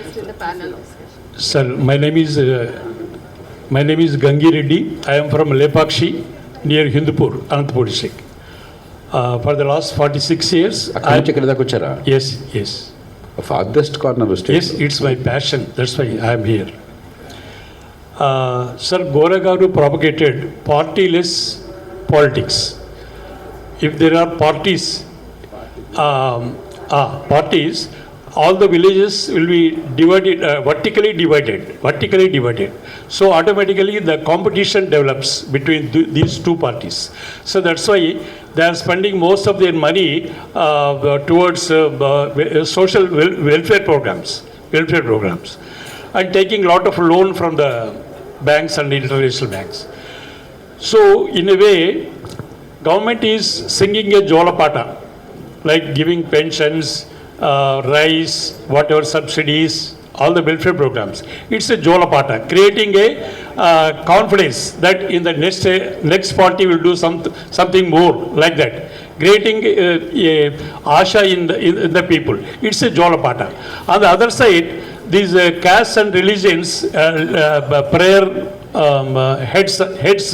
next in the panel discussion. Sir, my name is Gangi Reddy. I am from Lepakshi, near Hindupur, Anantapur district. For the last 46 years, అక్కడి నుంచి ఇక్కడ దాకా వచ్చారా? yes. Farthest corner state. Yes, it's my passion. That's why I am here. Sir, Goragaru propagated partyless politics. If there are parties, all the villages will be divided, vertically divided. So automatically the competition develops between these two parties. So that's why they are spending most of their money towards social welfare programs, and taking lot of loan from the banks and international banks. So in a way, government is singing a jolapata, like giving pensions, rice, whatever subsidies, all the welfare programs. It's a jolapata, creating a confidence that in the next party will do something more like that, creating a asha in the people. It's a jolapata. On the other side, these castes and religions, prayer heads,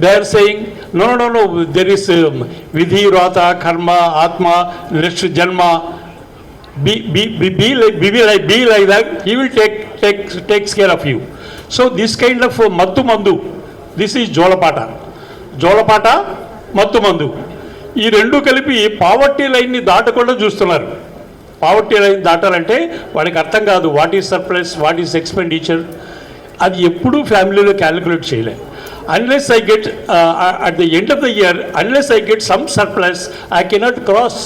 they are saying, no, there is vidhi, rata, karma, atma, next janma. Be like that, he will takes care of you. So this kind of mattu mandu, this is jolapata, mattu mandu. ఈ రెండు కలిపి poverty లైన్ని దాటకుండా చూస్తున్నారు. Poverty line దాటాలంటే వాడికి అర్థం కాదు what is surplus, what is expenditure, అది ఎప్పుడూ ఫ్యామిలీలో క్యాలిక్యులేట్ చేయలేదు. Unless I get at the end of the year, unless I get some surplus, I cannot cross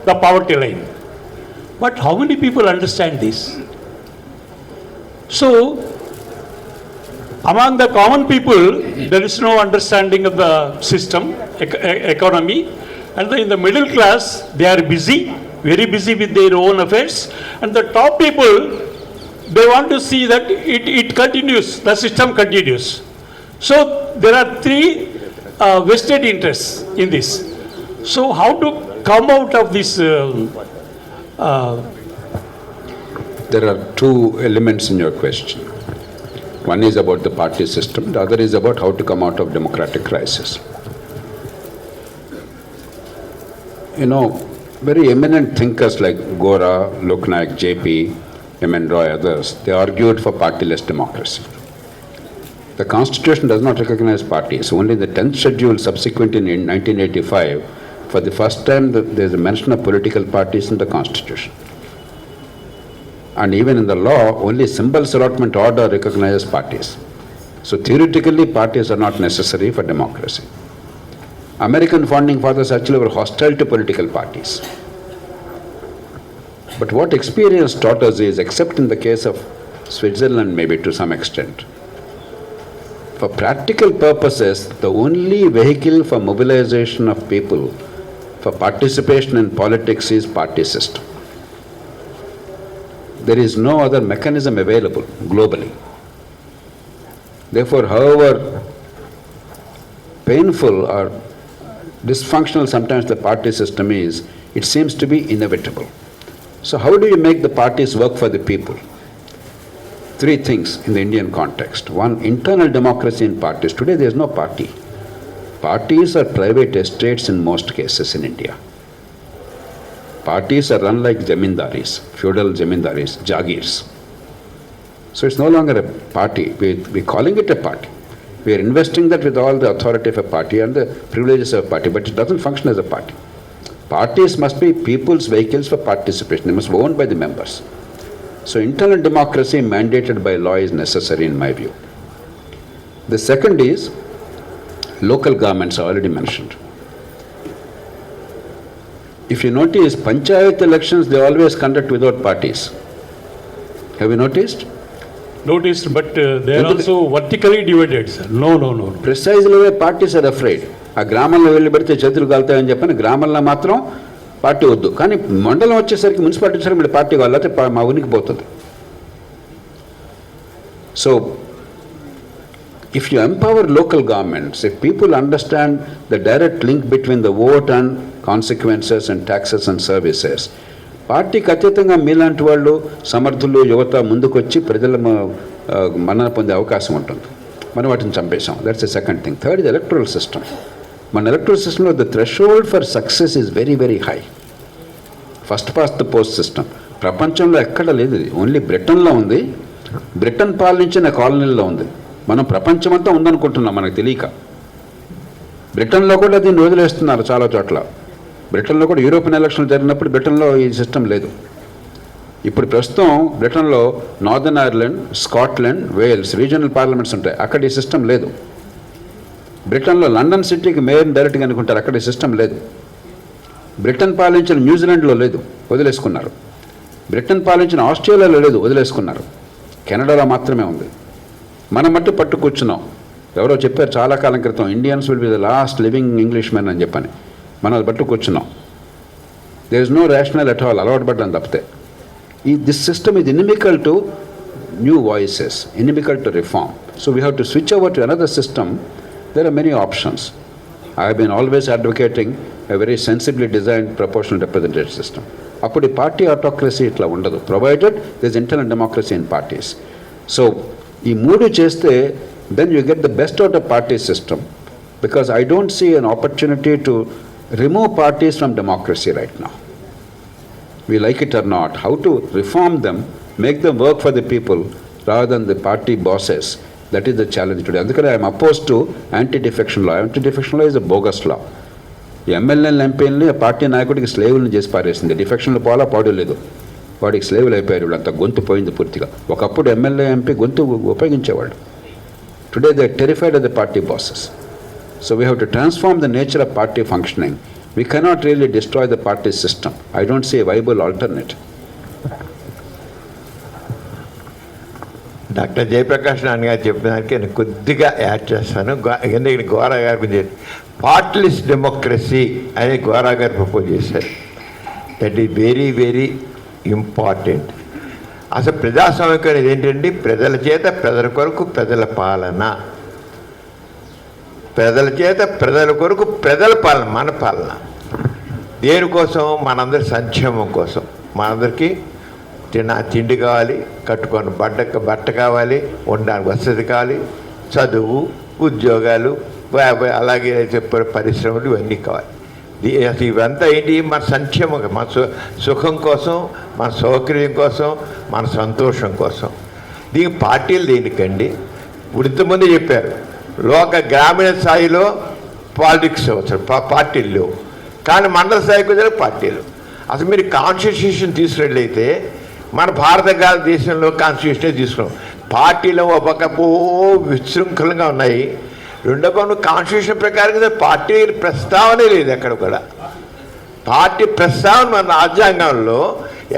the poverty line. But how many people understand this? So, among the common people, there is no understanding of the system, economy, and in the middle class, they are busy, very busy with their own affairs, and the top people, they want to see that it continues, the system continues. So, there are three vested interests in this. So, how to come out of this? There are two elements in your question. One is about the party system, the other is about how to come out of democratic crisis. You know, very eminent thinkers like Gora, Loknaik, JP, M.N. Roy, others, they argued for partyless democracy. The Constitution does not recognize parties. Only the 10th schedule subsequent in 1985, for the first time there is a mention of political parties in the Constitution. And even in the law, only symbols allotment order recognizes parties. So theoretically, parties are not necessary for democracy. American founding fathers actually were hostile to political parties. But what experience taught us is, except in the case of Switzerland maybe to some extent, for practical purposes, the only vehicle for mobilization of people for participation in politics is party system. There is no other mechanism available globally. Therefore, however painful or dysfunctional sometimes the party system is, it seems to be inevitable. So how do you make the parties work for the people? Three things in the Indian context. One, internal democracy in parties. Today there is no party. Parties are private estates in most cases in India. Parties are run like zamindaris, feudal zamindaris, jagirs. So it's no longer a party. We're calling it a party. We are investing that with all the authority of a party and the privileges of a party, but it doesn't function as a party. Parties must be people's vehicles for participation. They must be owned by the members. So internal democracy mandated by law is necessary in my view. The second is local governments, I already mentioned. If you notice, panchayat elections, they always conduct without parties. Have you noticed? Noticed, but they are also vertically divided, sir. No. Precisely why parties are afraid. ఆ గ్రామంలో వెళ్ళి పెడితే చేతులు కాలుతాయని చెప్పని గ్రామంలో మాత్రం party వద్దు, కానీ మండలం వచ్చేసరికి మున్సిపాలిటీ వచ్చేసరికి మళ్ళీ పార్టీ కావాలంటే మా ఉనికి పోతుంది. So if you empower local governments, if people understand the direct link between the vote and consequences and taxes and services, పార్టీకి అతీతంగా మీలాంటి వాళ్ళు సమర్థులు యువత ముందుకొచ్చి ప్రజల మన్నన పొందే అవకాశం ఉంటుంది. మనం వాటిని చంపేశాం. That's the second thing. Third is electoral system. మన ఎలక్ట్రల్ సిస్టంలో the threshold for success is very very high. First past the post system ప్రపంచంలో ఎక్కడ లేదు. ఇది ఓన్లీ బ్రిటన్లో ఉంది. బ్రిటన్ పాలించిన కాలనీల్లో ఉంది. మనం ప్రపంచమంతా ఉందనుకుంటున్నాం మనకు తెలియక. బ్రిటన్లో కూడా దీన్ని వదిలేస్తున్నారు చాలా చోట్ల. బ్రిటన్లో కూడా యూరోపియన్ ఎలక్షన్లు జరిగినప్పుడు బ్రిటన్లో ఈ సిస్టమ్ లేదు. ఇప్పుడు ప్రస్తుతం బ్రిటన్లో Northern Ireland, Scotland, Wales regional parliaments ఉంటాయి. అక్కడ ఈ సిస్టమ్ లేదు. బ్రిటన్లో లండన్ సిటీకి మేయర్ని డైరెక్ట్గా అనుకుంటారు. అక్కడ ఈ సిస్టమ్ లేదు. బ్రిటన్ పాలించిన న్యూజిలాండ్లో లేదు, వదిలేసుకున్నారు. బ్రిటన్ పాలించిన ఆస్ట్రేలియాలో లేదు, వదిలేసుకున్నారు. కెనడాలో మాత్రమే ఉంది. మనం మట్టు పట్టు కూర్చున్నాం. ఎవరో చెప్పారు చాలా కాలం క్రితం, Indians will be the last living English men అని చెప్పని. మనం అది పట్టు కూర్చున్నాం. There is no rational at all. అలవాటు పడ్డాను తప్పితే. This system is inimical to new voices, inimical to reform. So we have to switch over to another system. There are many options. I have been always advocating a very sensibly designed proportional representative system. అప్పుడు ఈ party autocracy ఇట్లా ఉండదు, provided this is internal democracy in parties. So ఈ మూడు చేస్తే then you get the best out of party system, because I don't see an opportunity to remove parties from democracy right now. We like it or not, how to reform them, make them work for the people rather than the party bosses. That is the challenge today. అందుకని I'm oppose to anti defection law. Anti defection law is a bogus law. ఈ ఎమ్మెల్యేలను ఎంపీలని party నాయకుడికి స్లేవులను చేసి పారేసింది. డిఫెక్షన్లు పోలా పాడు లేదు, వాడికి స్లేవులు అయిపోయారు. వీళ్ళు అంత గొంతు పోయింది పూర్తిగా. ఒకప్పుడు ఎమ్మెల్యే ఎంపీ గొంతు ఉపయోగించేవాళ్ళు. Today they are terrified of the party bosses. So we have to transform the nature of party functioning. We cannot really destroy the party system. I don't see a viable alternative. Doctor Jayaprakash Narayana గారు చెప్పిన దానికి నేను కొద్దిగా add చేస్తాను. ఎందుకంటే గోరా గారి గురించి partyless democracy అని గోరా గారు ప్రపోజ్ చేశారు. That is very very important. అసలు ప్రజాస్వామ్యం అనేది ఏంటంటే ప్రజల చేత ప్రజల కొరకు ప్రజల పాలన, ప్రజల చేత ప్రజల కొరకు ప్రజల పాలన, మన పాలన. దేనికోసం? మనందరి సంక్షేమం కోసం. మనందరికీ తిండి కావాలి, కట్టుకొని బట్ట కావాలి, ఉండడానికి వసతి కావాలి, చదువు, ఉద్యోగాలు, అలాగే చెప్పే పరిశ్రమలు ఇవన్నీ కావాలి. అసలు ఇవంతా ఏంటి? మన సంక్షేమం, మన సుఖం కోసం, మన సౌకర్యం కోసం, మన సంతోషం కోసం. దీనికి పార్టీలు దేనికండి? ఇంతమంది చెప్పారు లోక గ్రామీణ స్థాయిలో పాలిటిక్స్ అవసరం, పార్టీలు లేవు. కానీ మండల స్థాయికి వచ్చే పార్టీలు. అసలు మీరు కాన్స్టిట్యూషన్ తీసుకున్నట్లయితే మన భారతదేశంలో కాన్స్టిట్యూషనే తీసుకున్నాం. పార్టీలు ఒక పక్క విశృంఖలంగా ఉన్నాయి. రెండో పక్క కాన్స్టిట్యూషన్ ప్రకారం పార్టీ ప్రస్తావనే లేదు ఎక్కడ కూడా. పార్టీ ప్రస్తావన మన రాజ్యాంగంలో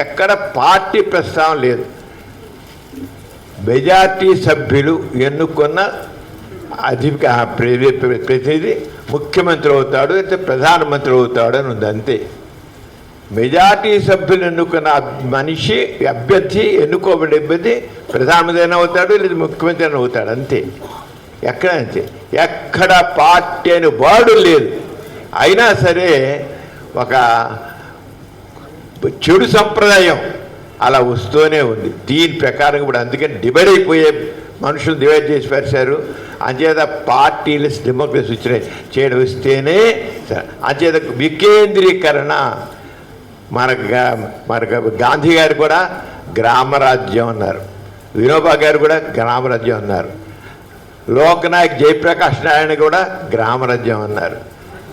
ఎక్కడ పార్టీ ప్రస్తావన లేదు. మెజార్టీ సభ్యులు ఎన్నుకున్న ప్రతినిధి ముఖ్యమంత్రి అవుతాడు, అయితే ప్రధానమంత్రి అవుతాడు అని ఉంది అంతే. మెజార్టీ సభ్యులు ఎన్నుకున్న మనిషి అభ్యర్థి, ఎన్నుకోబడే అభ్యర్థి ప్రధానమంత్రి అయినా అవుతాడు, లేదా ముఖ్యమంత్రి అయినా అవుతాడు అంతే. ఎక్కడ అంతే. ఎక్కడ పార్టీ అని వాడు లేదు. అయినా సరే ఒక చెడు సంప్రదాయం అలా వస్తూనే ఉంది. దీని ప్రకారం ఇప్పుడు అందుకని డివైడ్ అయిపోయే మనుషులు డివైడ్ చేసి పరిచారు. అంచేత పార్టీలెస్ డెమోక్రసీ చేయడం వస్తేనే, అంచేత వికేంద్రీకరణ. మనకు గాంధీ గారు కూడా గ్రామరాజ్యం అన్నారు, వినోబా గారు కూడా గ్రామరాజ్యం అన్నారు, లోక్నాయక్ జయప్రకాష్ నారాయణ కూడా గ్రామరాజ్యం అన్నారు.